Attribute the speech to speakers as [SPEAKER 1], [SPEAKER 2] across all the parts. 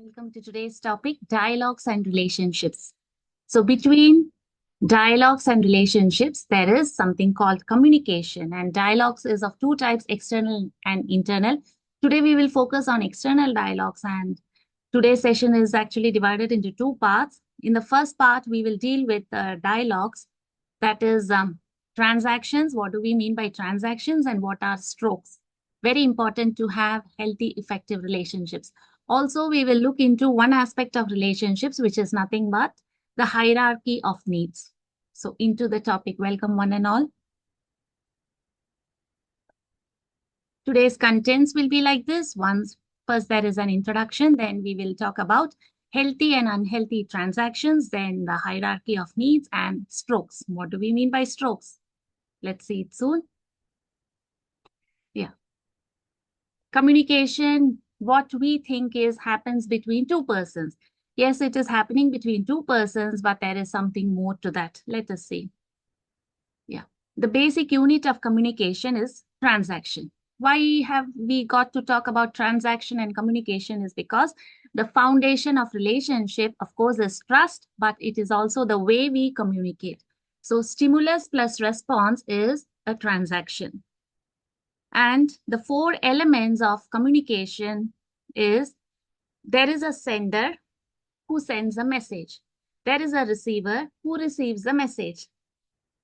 [SPEAKER 1] Welcome to today's topic, dialogues and relationships. So, between dialogues and relationships, there is something called communication, and dialogues is of two types, external and internal. Today, we will focus on external dialogues, and today's session is actually divided into two parts. In the first part, we will deal with dialogues, that is, transactions. What do we mean by transactions, and what are strokes? Very important to have healthy, effective relationships. Also, we will look into one aspect of relationships, which is nothing but the hierarchy of needs. So, into the topic, welcome one and all. Today's contents will be like this. First, there is an introduction, then we will talk about healthy and unhealthy transactions, then the hierarchy of needs and strokes. What do we mean by strokes? Let's see it soon. Yeah. Communication, what we think is happens between two persons. Yes, it is happening between two persons, but there is something more to that. Let us see. Yeah. The basic unit of communication is transaction. Why have we got to talk about transaction and communication is because the foundation of relationship, of course, is trust, but it is also the way we communicate. So stimulus plus response is a transaction. And the four elements of communication is there is a sender who sends a message. There is a receiver who receives the message.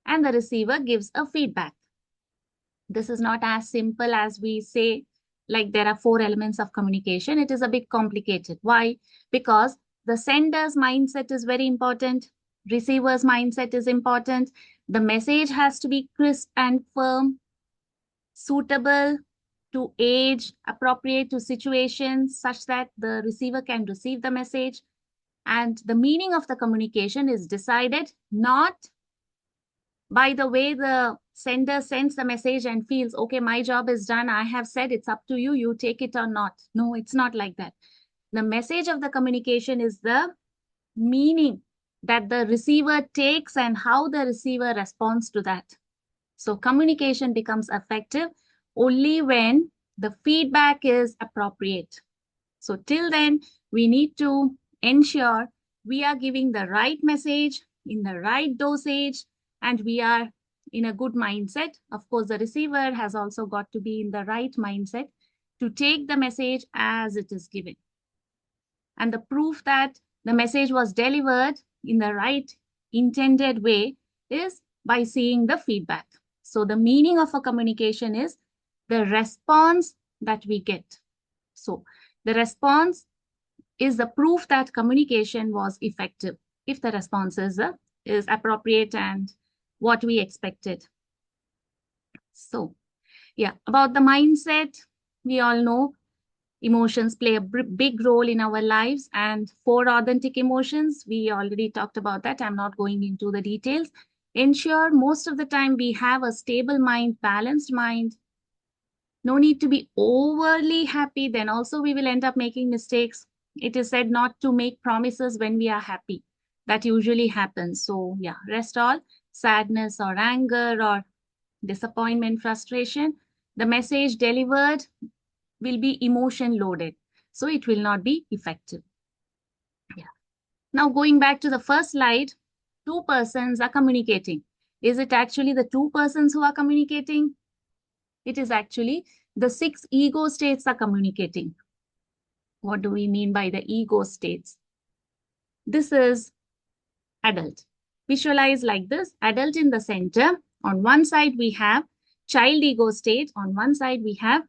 [SPEAKER 1] And the receiver gives a feedback. This is not as simple as we say, like there are four elements of communication. It is a bit complicated. Why? Because the sender's mindset is very important. Receiver's mindset is important. The message has to be crisp and firm, suitable to age, appropriate to situations such that the receiver can receive the message. And the meaning of the communication is decided not by the way the sender sends the message and feels, okay, my job is done. I have said it's up to you. You take it or not. No, it's not like that. The message of the communication is the meaning that the receiver takes and how the receiver responds to that. So communication becomes effective only when the feedback is appropriate. So till then, we need to ensure we are giving the right message in the right dosage and we are in a good mindset. Of course, the receiver has also got to be in the right mindset to take the message as it is given. And the proof that the message was delivered in the right intended way is by seeing the feedback. So the meaning of a communication is the response that we get. So the response is the proof that communication was effective if the response is appropriate and what we expected. So yeah, about the mindset, we all know emotions play a big role in our lives, and four authentic emotions, we already talked about that. I'm not going into the details. Ensure most of the time we have a stable mind, balanced mind. No need to be overly happy, then also we will end up making mistakes. It is said not to make promises when we are happy. That usually happens. So yeah, rest all sadness or anger or disappointment, frustration. The message delivered will be emotion loaded. So it will not be effective. Yeah. Now going back to the first slide, two persons are communicating. Is it actually the two persons who are communicating? It is actually the 6 ego states are communicating. What do we mean by the ego states? This is adult. Visualize like this, adult in the center. On one side, we have child ego state. On one side, we have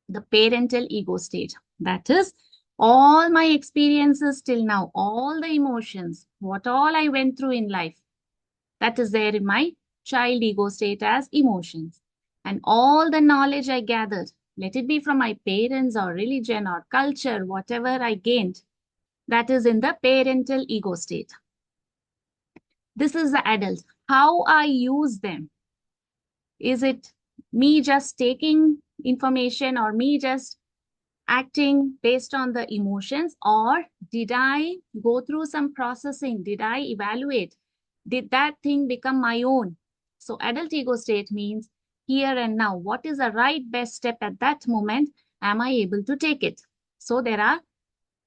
[SPEAKER 1] the parental ego state. That is all my experiences till now, all the emotions, what all I went through in life, that is there in my child ego state as emotions. And all the knowledge I gathered, let it be from my parents or religion or culture, whatever I gained, that is in the parental ego state. This is the adult. How I use them. Is it me just taking information or me just acting based on the emotions, or did I go through some processing? Did I evaluate? Did that thing become my own? So adult ego state means here and now. What is the right best step at that moment? Am I able to take it? So there are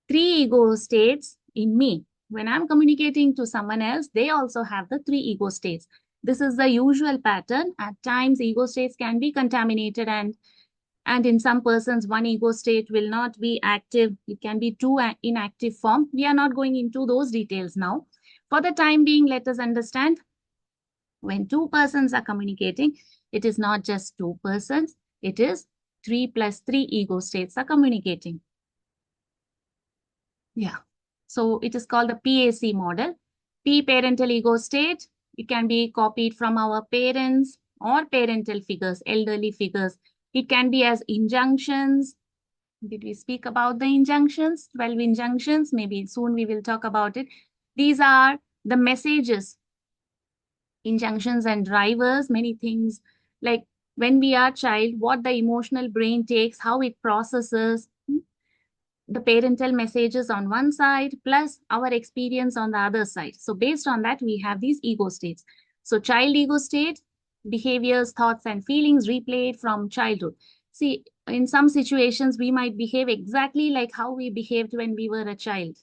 [SPEAKER 1] 3 ego states in me. When I'm communicating to someone else, they also have the 3 ego states. This is the usual pattern. At times, ego states can be contaminated, and in some persons, one ego state will not be active. It can be two inactive form. We are not going into those details now. For the time being, let us understand when 2 persons are communicating, it is not just 2 persons, it is 3 plus 3 ego states are communicating. Yeah. So it is called the PAC model. P, parental ego state. It can be copied from our parents or parental figures, elderly figures. It can be as injunctions. Did we speak about the injunctions? 12 injunctions. Maybe soon we will talk about it. These are the messages, injunctions and drivers, many things like when we are child, what the emotional brain takes, how it processes, the parental messages on one side plus our experience on the other side. So based on that, we have these ego states. So child ego state, behaviors, thoughts, and feelings replayed from childhood. See, in some situations, we might behave exactly like how we behaved when we were a child.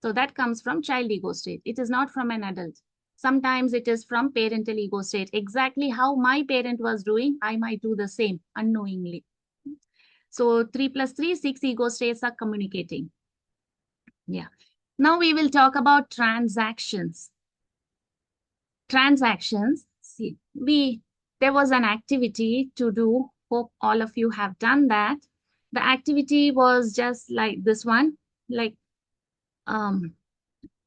[SPEAKER 1] So that comes from child ego state. It is not from an adult. Sometimes it is from parental ego state. Exactly how my parent was doing, I might do the same unknowingly. So 3 plus 3, 6 ego states are communicating. Yeah. Now we will talk about transactions. Transactions, see, there was an activity to do. Hope all of you have done that. The activity was just like this one, like,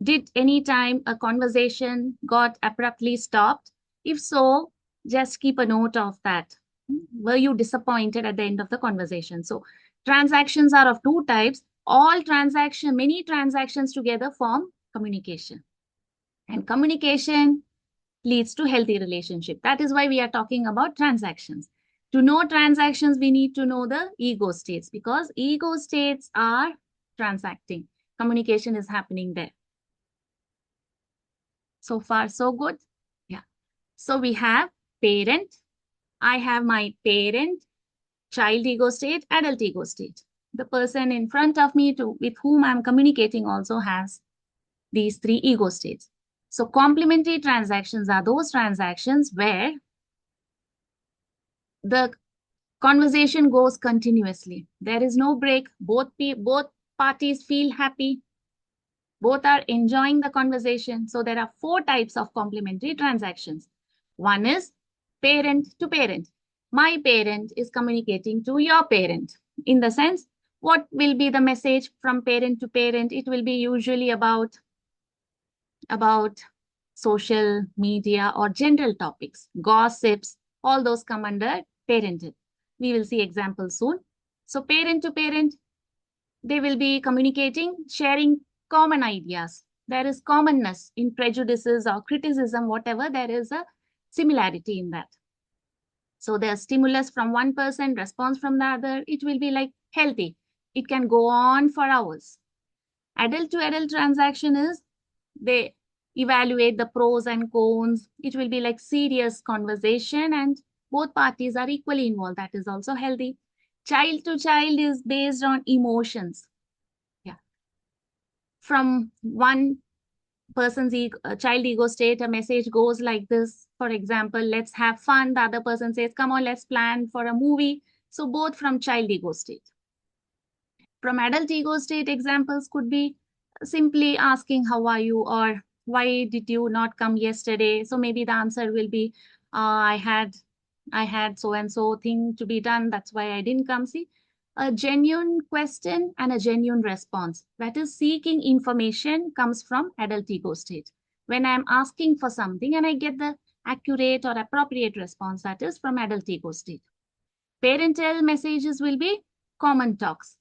[SPEAKER 1] did any time a conversation got abruptly stopped? If so, just keep a note of that. Were you disappointed at the end of the conversation? So transactions are of 2 types. Many transactions together form communication. And communication leads to healthy relationship. That is why we are talking about transactions. To know transactions, we need to know the ego states because ego states are transacting. Communication is happening there. So far, so good. Yeah. So we have parent. I have my parent, child ego state, adult ego state. The person in front of me with whom I'm communicating also has these 3 ego states. So complementary transactions are those transactions where the conversation goes continuously. There is no break. Both parties feel happy. Both are enjoying the conversation. So there are 4 types of complementary transactions. One is parent to parent. My parent is communicating to your parent. In the sense, what will be the message from parent to parent? It will be usually about social media or general topics, gossips, all those come under parental. We will see examples soon. So parent to parent, they will be communicating, sharing common ideas. There is commonness in prejudices or criticism, whatever, there is a similarity in that. So there's stimulus from one person, response from the other. It will be like healthy. It can go on for hours. Adult to adult transaction is they evaluate the pros and cons. It will be like serious conversation and both parties are equally involved. That is also healthy. Child to child is based on emotions. Yeah. From one person's child ego state, a message goes like this. For example, let's have fun. The other person says, come on, let's plan for a movie. So both from child ego state. From adult ego state, examples could be simply asking, how are you? Or why did you not come yesterday? So maybe the answer will be, I had so and so thing to be done. That's why I didn't come. See, a genuine question and a genuine response. That is seeking information comes from adult ego state. When I'm asking for something and I get the accurate or appropriate response, that is from adult ego state. Parental messages will be common talks.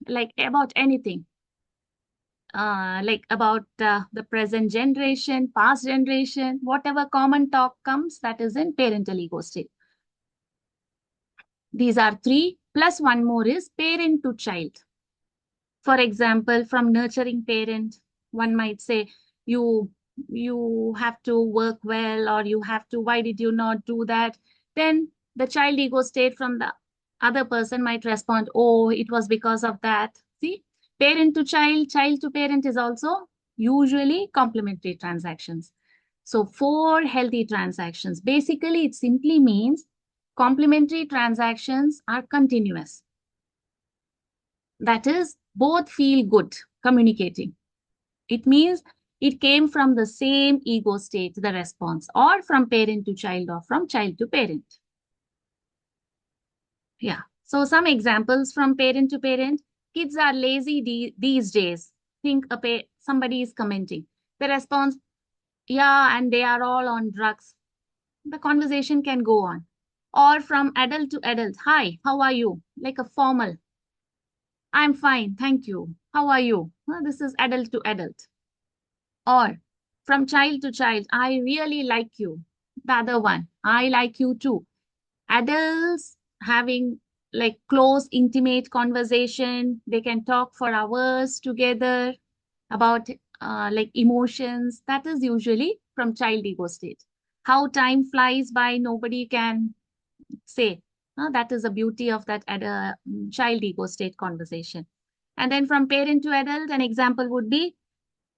[SPEAKER 1] Like about anything, like about the present generation, past generation, whatever common talk comes, that is in parental ego state. These are 3 plus one more is parent to child. For example, from nurturing parent, one might say, you have to work well, or you have to, why did you not do that? Then the child ego state from the other person might respond, oh, it was because of that. See, parent to child, child to parent is also usually complementary transactions. So 4 healthy transactions. Basically, it simply means complementary transactions are continuous. That is, both feel good communicating. It means it came from the same ego state, the response, or from parent to child, or from child to parent. Yeah. So some examples from parent to parent. Kids are lazy these days. Think somebody is commenting. The response, yeah, and they are all on drugs. The conversation can go on. Or from adult to adult. Hi, how are you? Like a formal. I'm fine, thank you. How are you? This is adult to adult. Or from child to child, I really like you. The other one, I like you too. Adults having like close, intimate conversation. They can talk for hours together about like emotions. That is usually from child ego state. How time flies by, nobody can say. That is the beauty of that child ego state conversation. And then from parent to adult, an example would be,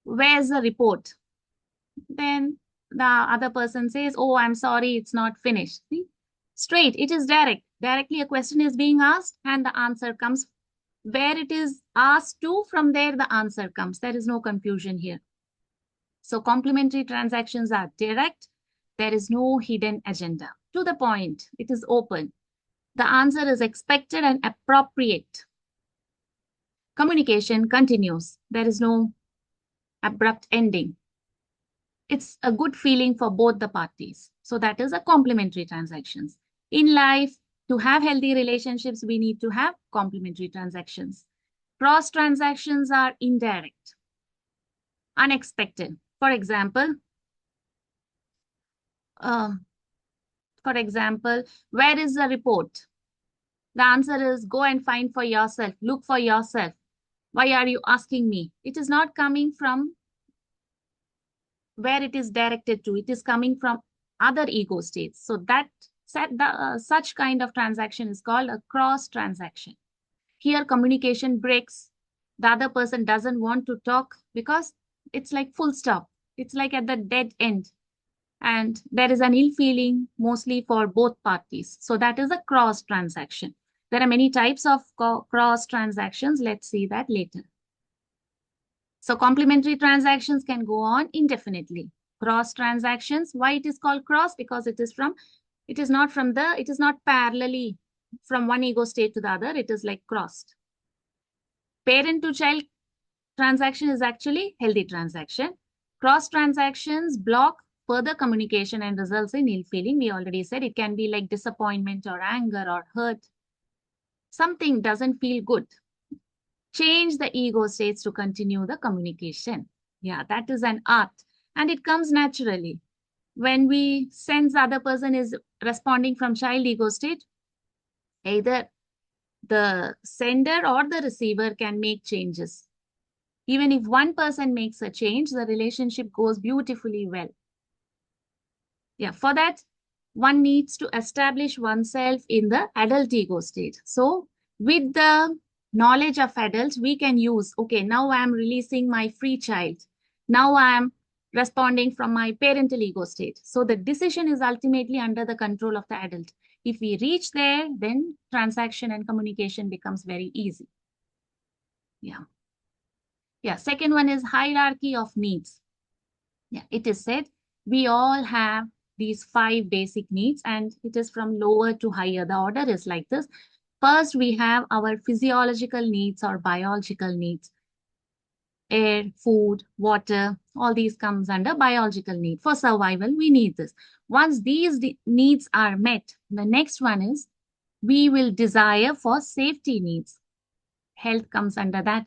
[SPEAKER 1] where's the report? Then the other person says, oh, I'm sorry, it's not finished. See? Straight, it is direct. Directly a question is being asked and the answer comes. Where it is asked to, from there the answer comes. There is no confusion here. So complementary transactions are direct. There is no hidden agenda. To the point, it is open. The answer is expected and appropriate. Communication continues. There is no abrupt ending. It's a good feeling for both the parties. So that is a complementary transactions. In life, to have healthy relationships, we need to have complementary transactions. Cross transactions are indirect, unexpected. For example, where is the report? The answer is go and find for yourself, look for yourself. Why are you asking me? It is not coming from where it is directed to. It is coming from other ego states. So that such kind of transaction is called a cross transaction. Here communication breaks. The other person doesn't want to talk because it's like full stop. It's like at the dead end. And there is an ill feeling mostly for both parties. So that is a cross transaction. There are many types of cross transactions. Let's see that later. So complementary transactions can go on indefinitely. Cross transactions, why it is called cross? Because it is not parallelly from one ego state to the other. It is like crossed. Parent to child transaction is actually healthy transaction. Cross transactions block further communication and results in ill feeling. We already said it can be like disappointment or anger or hurt. Something doesn't feel good. Change the ego states to continue the communication. Yeah, that is an art. And it comes naturally. When we sense the other person is responding from child ego state, either the sender or the receiver can make changes. Even if one person makes a change, the relationship goes beautifully well. Yeah, for that, one needs to establish oneself in the adult ego state. So with the knowledge of adults, we can use, okay, now I'm releasing my free child. Now I'm responding from my parental ego state. So the decision is ultimately under the control of the adult. If we reach there, then transaction and communication becomes very easy. Yeah. Yeah, second one is hierarchy of needs. Yeah, it is said we all have these 5 basic needs and it is from lower to higher. The order is like this. First, we have our physiological needs or biological needs. Air, food, water, all these comes under biological need. For survival, we need this. Once these needs are met, the next one is we will desire for safety needs. Health comes under that.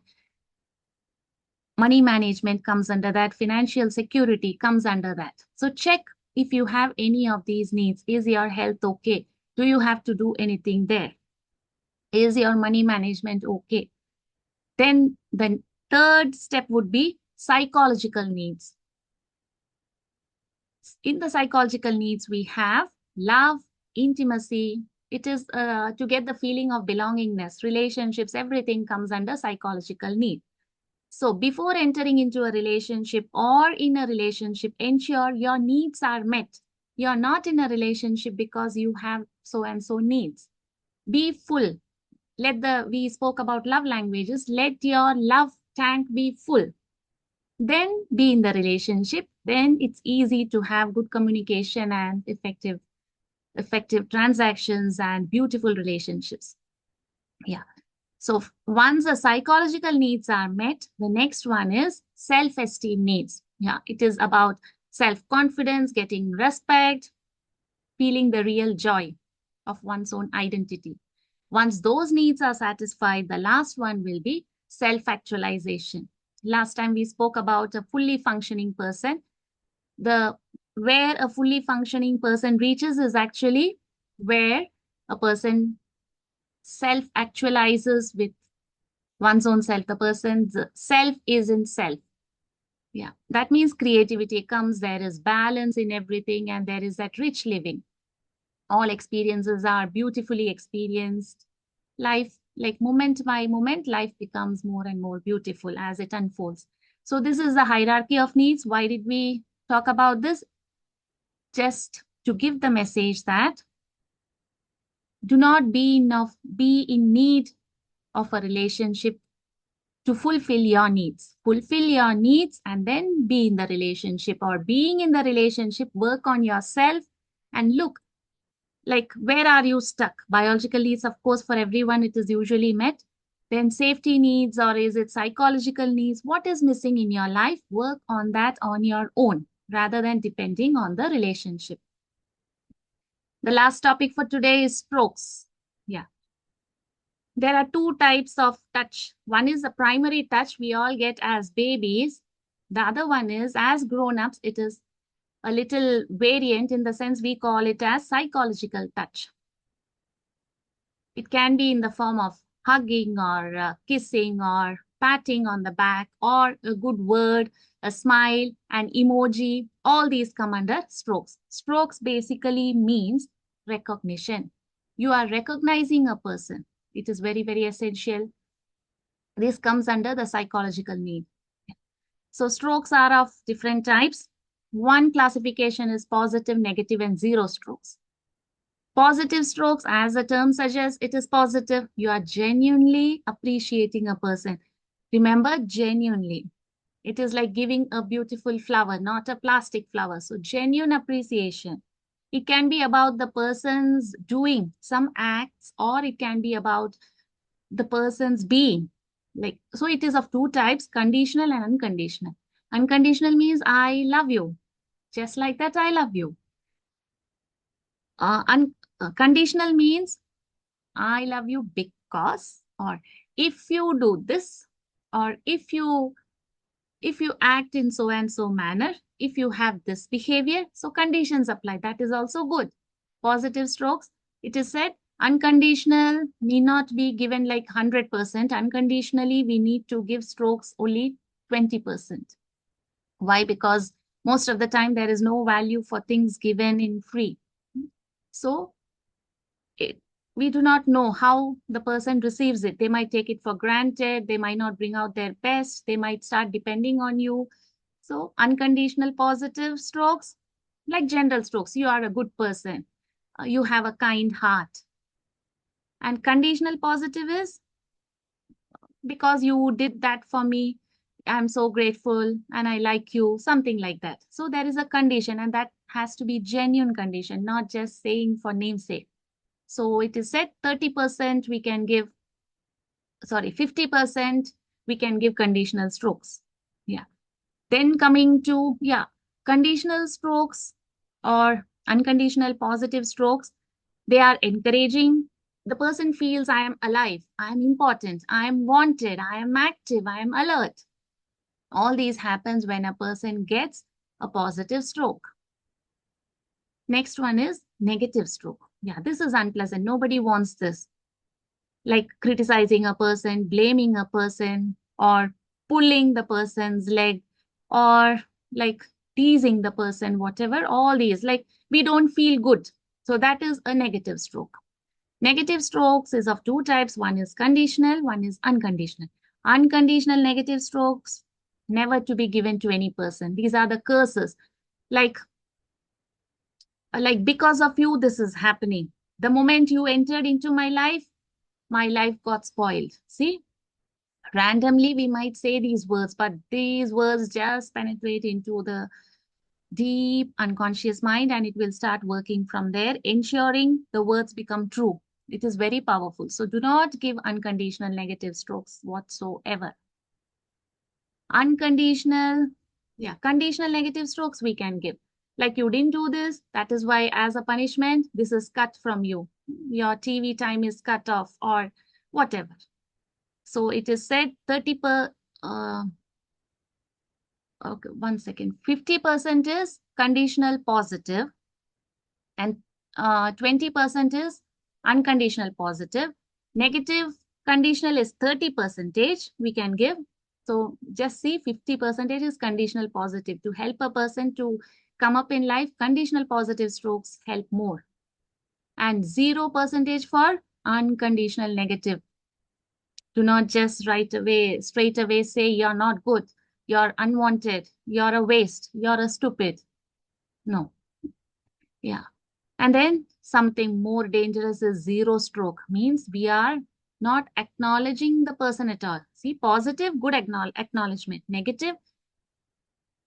[SPEAKER 1] Money management comes under that. Financial security comes under that. So check if you have any of these needs. Is your health okay? Do you have to do anything there? Is your money management okay? Then the third step would be psychological needs. In the psychological needs, we have love, intimacy, It is to get the feeling of belongingness, relationships, everything comes under psychological need. So before entering into a relationship or in a relationship, ensure your needs are met. You're not in a relationship because you have so and so needs. Be full. We spoke about love languages. Let your love tank be full. Then be in the relationship. Then it's easy to have good communication and effective transactions and beautiful relationships. Yeah. So once the psychological needs are met, the next one is self-esteem needs. Yeah, it is about self-confidence, getting respect, feeling the real joy of one's own identity. Once those needs are satisfied, the last one will be self-actualization. Last time we spoke about a fully functioning person. Where a fully functioning person reaches is actually where a person self-actualizes with one's own self. The person's self is in self. Yeah, that means creativity comes, there is balance in everything, and there is that rich living. All experiences are beautifully experienced. Life, like moment by moment, life becomes more and more beautiful as it unfolds. So this is the hierarchy of needs. Why did we talk about this? Just to give the message that do not be in need of a relationship to fulfill your needs. Fulfill your needs and then be in the relationship, or being in the relationship, work on yourself and look like where are you stuck. Biological needs, of course, for everyone, it is usually met. Then safety needs, or is it psychological needs? What is missing in your life? Work on that on your own rather than depending on the relationship. The last topic for today is strokes. Yeah. There are two types of touch. One is the primary touch we all get as babies. The other one is as grown-ups, it is a little variant in the sense we call it as psychological touch. It can be in the form of hugging or kissing or patting on the back or a good word, a smile, an emoji. All these come under strokes. Strokes basically means recognition. You are recognizing a person. It is very, very essential. This comes under the psychological need. So strokes are of different types. One classification is positive, negative, and zero strokes. Positive strokes, as the term suggests, it is positive. You are genuinely appreciating a person. Remember, genuinely. It is like giving a beautiful flower, not a plastic flower. So genuine appreciation. It can be about the person's doing some acts, or it can be about the person's being. So it is of two types, conditional and unconditional. Unconditional means I love you. Just like that, I love you. Conditional means I love you because, or if you do this, or if you act in so and so manner, if you have this behavior, so conditions apply. That is also good. Positive strokes, it is said unconditional need not be given like 100%. Unconditionally, we need to give strokes only 20%. Why? Because most of the time there is no value for things given in free. So we do not know how the person receives it. They might take it for granted. They might not bring out their best. They might start depending on you. So unconditional positive strokes, like general strokes, you are a good person. You have a kind heart. And conditional positive is because you did that for me, I'm so grateful and I like you, something like that. So there is a condition, and that has to be genuine condition, not just saying for namesake. So it is said 30% we can give, 50% we can give conditional strokes. Yeah. Then coming to, conditional strokes or unconditional positive strokes, they are encouraging. The person feels I am alive, I am important, I am wanted, I am active, I am alert. All these happens when a person gets a positive stroke. Next one is negative stroke. Yeah, this is unpleasant. Nobody wants this. Like criticizing a person, blaming a person, or pulling the person's leg, or like teasing the person, whatever, all these, like we don't feel good. So that is a negative stroke. Negative strokes is of two types. One is conditional, one is unconditional. Unconditional negative strokes, never to be given to any person. These are the curses. Like because of you, this is happening. The moment you entered into my life got spoiled. See, randomly we might say these words, but these words just penetrate into the deep unconscious mind and it will start working from there, ensuring the words become true. It is very powerful. So do not give unconditional negative strokes whatsoever. Unconditional, yeah, conditional negative strokes we can give. Like you didn't do this, that is why as a punishment, this is cut from you. Your TV time is cut off or whatever. So it is said 30 okay, 1 second. 50% is conditional positive and 20% is unconditional positive. Negative conditional is 30% we can give. So just see 50% is conditional positive. To help a person to come up in life, conditional positive strokes help more. And 0% for unconditional negative. Do not just straight away say you're not good, you're unwanted, you're a waste, you're a stupid. No. Yeah. And then something more dangerous is zero stroke, means we are not acknowledging the person at all. See, positive, good acknowledgement. Negative,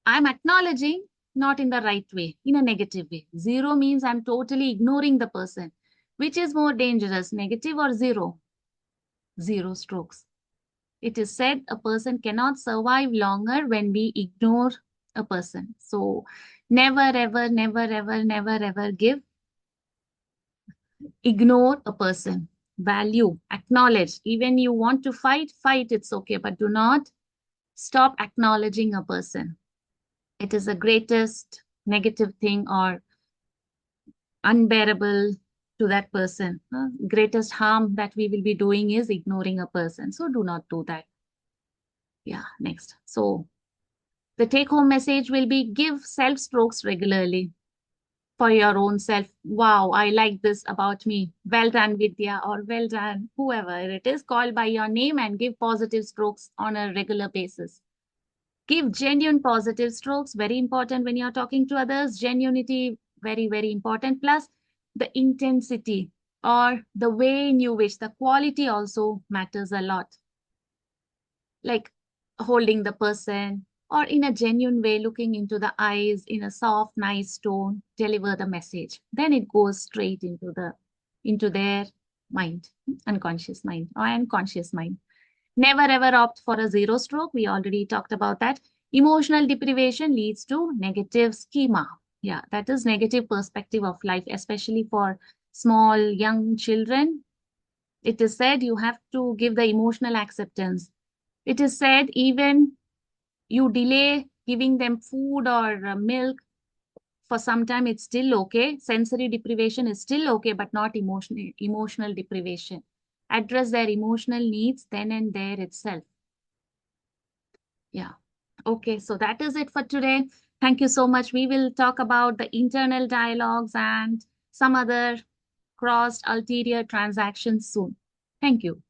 [SPEAKER 1] I'm acknowledging, not in the right way, in a negative way. Zero means I'm totally ignoring the person. Which is more dangerous, negative or zero? Zero strokes. It is said a person cannot survive longer when we ignore a person. So never, ever, never, ever, never, ever ignore a person. Value, acknowledge. Even you want to fight, it's okay, but do not stop acknowledging a person. It is the greatest negative thing or unbearable to that person. Greatest harm that we will be doing is ignoring a person. So do not do that. Yeah, next. So the take-home message will be give self-strokes regularly for your own self. Wow, I like this about me. Well done, Vidya, or well done, whoever it is. Call by your name and give positive strokes on a regular basis. Give genuine positive strokes, very important when you're talking to others. Genuinity, very, very important. Plus, the intensity or the way in you wish, the quality also matters a lot. Like holding the person or in a genuine way, looking into the eyes in a soft, nice tone, deliver the message. Then it goes straight into their mind, unconscious mind or unconscious mind. Never ever opt for a zero stroke. We already talked about that. Emotional deprivation leads to negative schema. Yeah, that is negative perspective of life, especially for small, young children. It is said you have to give the emotional acceptance. It is said even you delay giving them food or milk for some time, it's still okay. Sensory deprivation is still okay, but not emotional deprivation. Address their emotional needs then and there itself. Yeah. Okay, so that is it for today. Thank you so much. We will talk about the internal dialogues and some other crossed ulterior transactions soon. Thank you.